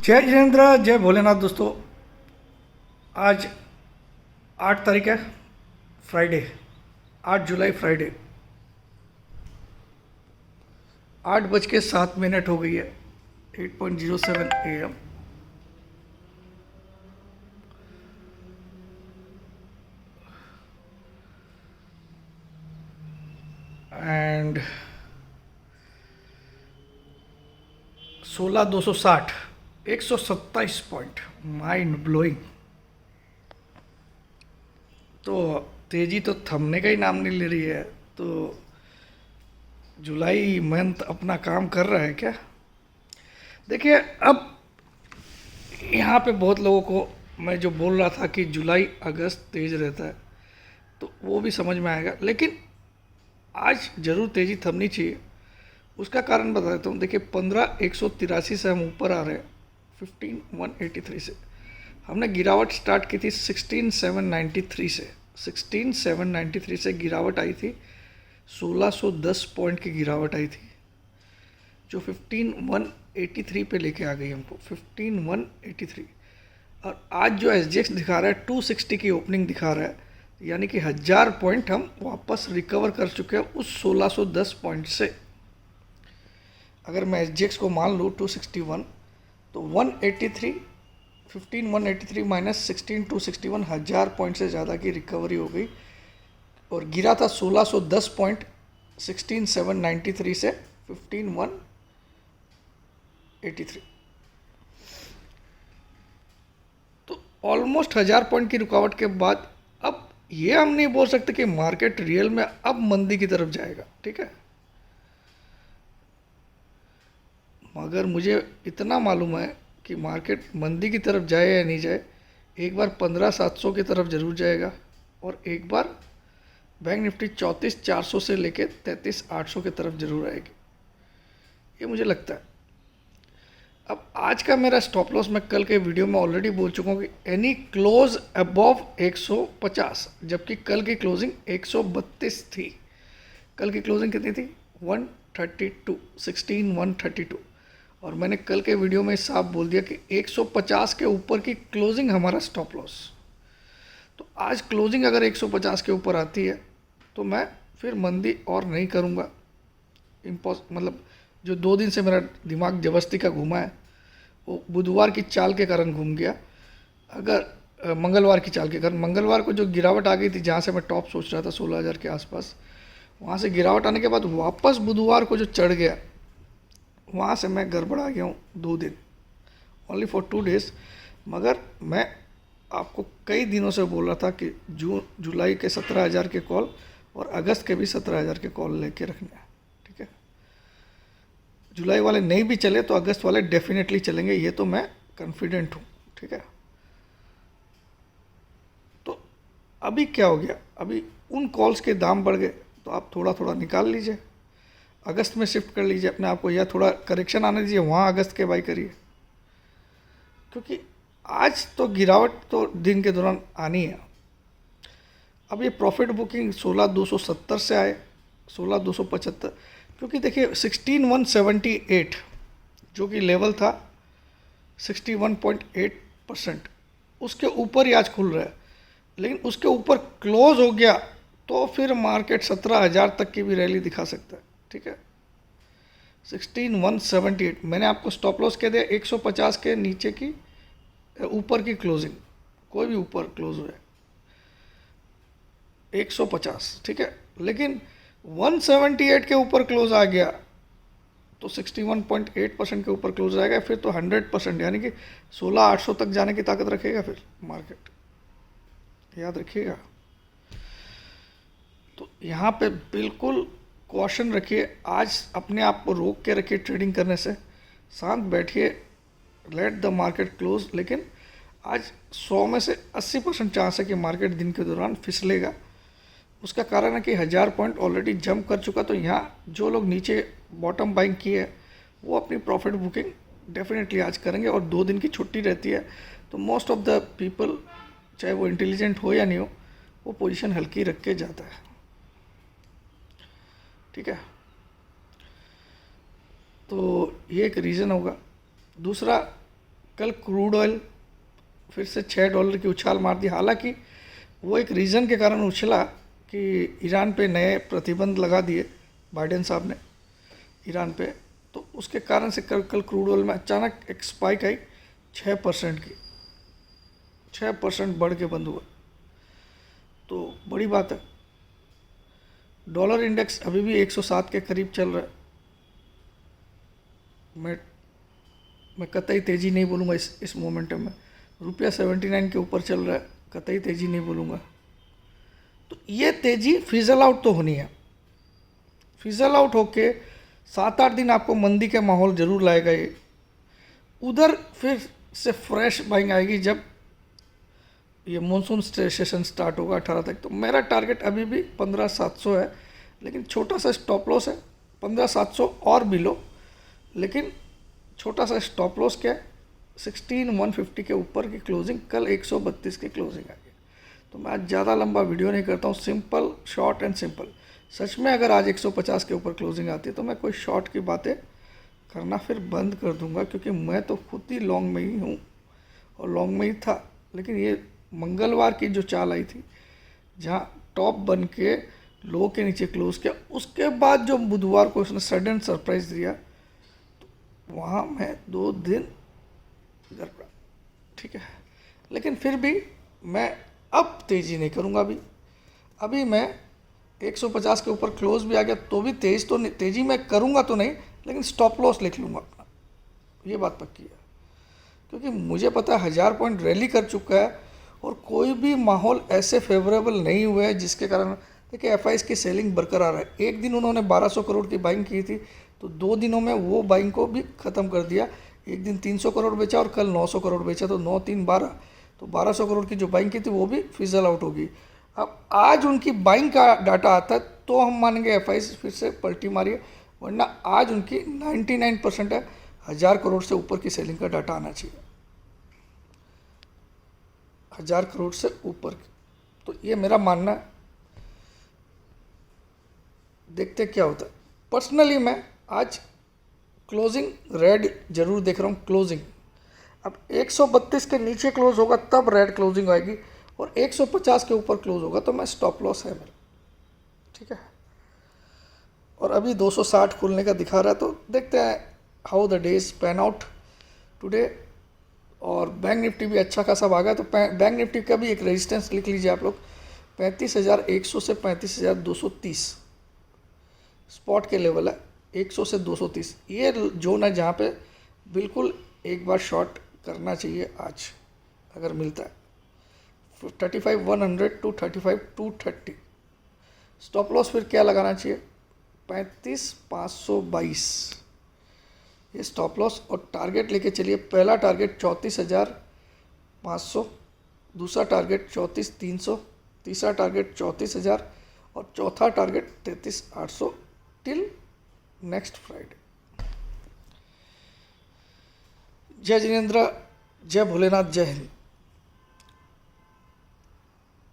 जय जिनेन्द्र, जय भोलेनाथ। दोस्तों, आज 8 तारीख है, फ्राइडे, 8 जुलाई फ्राइडे। 8:07 हो गई है, 8:07 AM। And 16,260, 127 point, mind blowing. तो तेजी तो थमने का ही नाम नहीं ले रही है। तो जुलाई मंथ अपना काम कर रहा है क्या? देखिए, अब यहाँ पे बहुत लोगों को मैं जो बोल रहा था कि जुलाई अगस्त तेज रहता है, तो वो भी समझ में आएगा। लेकिन आज ज़रूर तेज़ी थमनी चाहिए। उसका कारण बता देता हूँ। देखिए, 15,183 से हम ऊपर आ रहे हैं, 15,183 से। हमने गिरावट स्टार्ट की थी 16,793 से। 16,793 से गिरावट आई थी, 1610 पॉइंट की गिरावट आई थी, जो 15,183 पे लेके आ गई हमको, 15,183। और आज जो SGX दिखा रहा है 260 की ओपनिंग दिखा रहा है, यानी कि 1000 पॉइंट हम वापस रिकवर कर चुके हैं उस 1610 पॉइंट से। अगर मैं SGX को मान लूँ 261, तो 183, 15,183 माइनस 16,261, 1000 पॉइंट से ज़्यादा की रिकवरी हो गई। और गिरा था 1610 पॉइंट, 16,793 से 15,183। तो ऑलमोस्ट 1000 पॉइंट की रुकावट के बाद अब ये हम नहीं बोल सकते कि मार्केट रियल में अब मंदी की तरफ जाएगा, ठीक है। मगर मुझे इतना मालूम है कि मार्केट मंदी की तरफ जाए या नहीं जाए, एक बार 15,700 की तरफ जरूर जाएगा, और एक बार बैंक निफ्टी 34,400 से लेके 33,800 की तरफ जरूर आएगी, ये मुझे लगता है। अब आज का मेरा स्टॉप लॉस मैं कल के वीडियो में ऑलरेडी बोल चुका हूँ कि एनी क्लोज अबव 150, जबकि कल की क्लोजिंग 132 थी। कल की क्लोजिंग कितनी थी? 132, 16,132। और मैंने कल के वीडियो में साफ बोल दिया कि 150 के ऊपर की क्लोजिंग हमारा स्टॉप लॉस। तो आज क्लोजिंग अगर 150 के ऊपर आती है तो मैं फिर मंदी और नहीं करूँगा। मतलब जो 2 दिन से मेरा दिमाग जबरदस्ती का घूमा है, वो बुधवार की चाल के कारण घूम गया। अगर मंगलवार की चाल के कारण, मंगलवार को जो गिरावट आ गई थी, जहाँ से मैं टॉप सोच रहा था 16,000 के आसपास, वहाँ से गिरावट आने के बाद वापस बुधवार को जो चढ़ गया, वहाँ से मैं गड़बड़ा गया हूँ 2 दिन, ओनली फॉर 2 डेज। मगर मैं आपको कई दिनों से बोल रहा था कि जुलाई के 17,000 के कॉल और अगस्त के भी 17,000 के कॉल लेके रखने हैं, ठीक है। जुलाई वाले नहीं भी चले तो अगस्त वाले डेफिनेटली चलेंगे, ये तो मैं कॉन्फिडेंट हूँ, ठीक है। तो अभी क्या हो गया, अभी उन कॉल्स के दाम बढ़ गए, तो आप थोड़ा थोड़ा निकाल लीजिए, अगस्त में शिफ्ट कर लीजिए अपने आप को, या थोड़ा करेक्शन आने दीजिए, वहाँ अगस्त के बाई करिए। क्योंकि आज तो गिरावट तो दिन के दौरान आनी है। अब ये प्रॉफिट बुकिंग 16,270 से आए 16,275, क्योंकि देखिए 16,178 जो कि लेवल था 61.8%, उसके ऊपर ही आज खुल रहा है। लेकिन उसके ऊपर क्लोज हो गया तो फिर मार्केट 17,000 तक की भी रैली दिखा सकता है, ठीक है। 16,178 मैंने आपको स्टॉप लॉस कह दिया, 150 के नीचे की ऊपर की क्लोजिंग, कोई भी ऊपर क्लोज हो जाए 150, ठीक है। लेकिन 178 के ऊपर क्लोज आ गया तो 61.8% के ऊपर क्लोज आएगा, फिर तो 100%, यानी कि 16,800 तक जाने की ताकत रखेगा फिर मार्केट, याद रखिएगा। तो यहाँ पे बिल्कुल कॉशन रखिए, आज अपने आप को रोक के रखिए ट्रेडिंग करने से, शांत बैठिए, लेट द मार्केट क्लोज। लेकिन आज 100 में से 80% चांस है कि मार्केट दिन के दौरान फिसलेगा। उसका कारण है कि 1000 पॉइंट ऑलरेडी जंप कर चुका, तो यहाँ जो लोग नीचे बॉटम बाइंग किए है वो अपनी प्रॉफिट बुकिंग डेफिनेटली आज करेंगे। और 2 दिन की छुट्टी रहती है, तो मोस्ट ऑफ द पीपल, चाहे वो इंटेलिजेंट हो या नहीं हो, वो पोजीशन हल्की रख के जाता है, ठीक है। तो ये एक रीज़न होगा। दूसरा, कल क्रूड ऑयल फिर से $6 की उछाल मार दी। हालांकि वो एक रीज़न के कारण उछला कि ईरान पे नए प्रतिबंध लगा दिए बाइडेन साहब ने ईरान पे, तो उसके कारण से कल क्रूड ऑयल में अचानक एक स्पाइक आई 6% की, 6% बढ़ के बंद हुआ, तो बड़ी बात है। डॉलर इंडेक्स अभी भी 107 के करीब चल रहा है। मैं कतई तेज़ी नहीं बोलूँगा इस मोमेंटम में। रुपया 79 के ऊपर चल रहा है, कतई तेज़ी नहीं बोलूँगा। तो ये तेज़ी फिजल आउट तो होनी है। फिजल आउट होके 7-8 दिन आपको मंदी के माहौल ज़रूर लाएगा ये। उधर फिर से फ्रेश बाइंग आएगी जब ये मानसून सेशन स्टार्ट होगा 18 तक। तो मेरा टारगेट अभी भी 15,700 है, लेकिन छोटा सा स्टॉप लॉस है 15,700 और बिलो, लेकिन छोटा सा स्टॉप लॉस क्या है 16,150 के ऊपर की क्लोजिंग। कल 132 की क्लोजिंग आई है। तो मैं आज ज़्यादा लंबा वीडियो नहीं करता हूँ, सिंपल, शॉर्ट एंड सिंपल। सच में अगर आज 150 के ऊपर क्लोजिंग आती है तो मैं कोई शॉर्ट की बातें करना फिर बंद कर दूंगा, क्योंकि मैं तो खुद ही लॉन्ग में ही हूँ और लॉन्ग में ही था। लेकिन ये मंगलवार की जो चाल आई थी, जहाँ टॉप बन के लो के नीचे क्लोज किया, उसके बाद जो बुधवार को उसने सडन सरप्राइज दिया, तो वहाँ मैं 2 दिन गड़बड़ा, ठीक है। लेकिन फिर भी मैं अब तेज़ी नहीं करूँगा। अभी मैं 150 के ऊपर क्लोज भी आ गया तो भी तेज़ी मैं करूँगा तो नहीं, लेकिन स्टॉप लॉस लिख लूँगा अपना, ये बात पक्की है। क्योंकि मुझे पता है 1000 पॉइंट रैली कर चुका है और कोई भी माहौल ऐसे फेवरेबल नहीं हुआ है जिसके कारण, देखिए एफआईज की सेलिंग बरकरार है। एक दिन उन्होंने 1200 करोड़ की बाइंग की थी, तो 2 दिनों में वो बाइंग को भी ख़त्म कर दिया। एक दिन 300 करोड़ बेचा और कल 900 करोड़ बेचा, तो 9 3 12, तो 1200 करोड़ की जो बाइंग की थी वो भी फिजल आउट होगी। अब आज उनकी बाइंग का डाटा आता है तो हम मानेंगे एफआईज फिर से पलटी मारी है, वरना आज उनकी 99% है। 1000 करोड़ से ऊपर की सेलिंग का डाटा आना चाहिए, 1000 करोड़ से ऊपर की। तो ये मेरा मानना है, देखते क्या होता है। पर्सनली मैं आज क्लोजिंग रेड जरूर देख रहा हूँ। क्लोजिंग अब 132 के नीचे क्लोज होगा तब रेड क्लोजिंग आएगी, और 150 के ऊपर क्लोज होगा तो मैं स्टॉप लॉस है मेरा, ठीक है। और अभी 260 खुलने का दिखा रहा है, तो देखते हैं how the days pan out today. और बैंक निफ्टी भी अच्छा खासा भागा, तो बैंक निफ्टी का भी एक रेजिस्टेंस लिख लीजिए आप लोग, 35,100 से 35,230 स्पॉट के लेवल है। 100 से 230 ये जोन है जहाँ पे बिल्कुल एक बार शॉर्ट करना चाहिए आज अगर मिलता है। 35,100 टू 35,230 स्टॉप लॉस फिर क्या लगाना चाहिए 35,522 ये स्टॉप लॉस। और टारगेट लेके चलिए, पहला टारगेट 34,500, दूसरा टारगेट 34,300, तीसरा टारगेट 34,000 और चौथा टारगेट 33,800 टिल नेक्स्ट फ्राइडे। जय जिनेंद्र, जय भोलेनाथ, जय हिंद।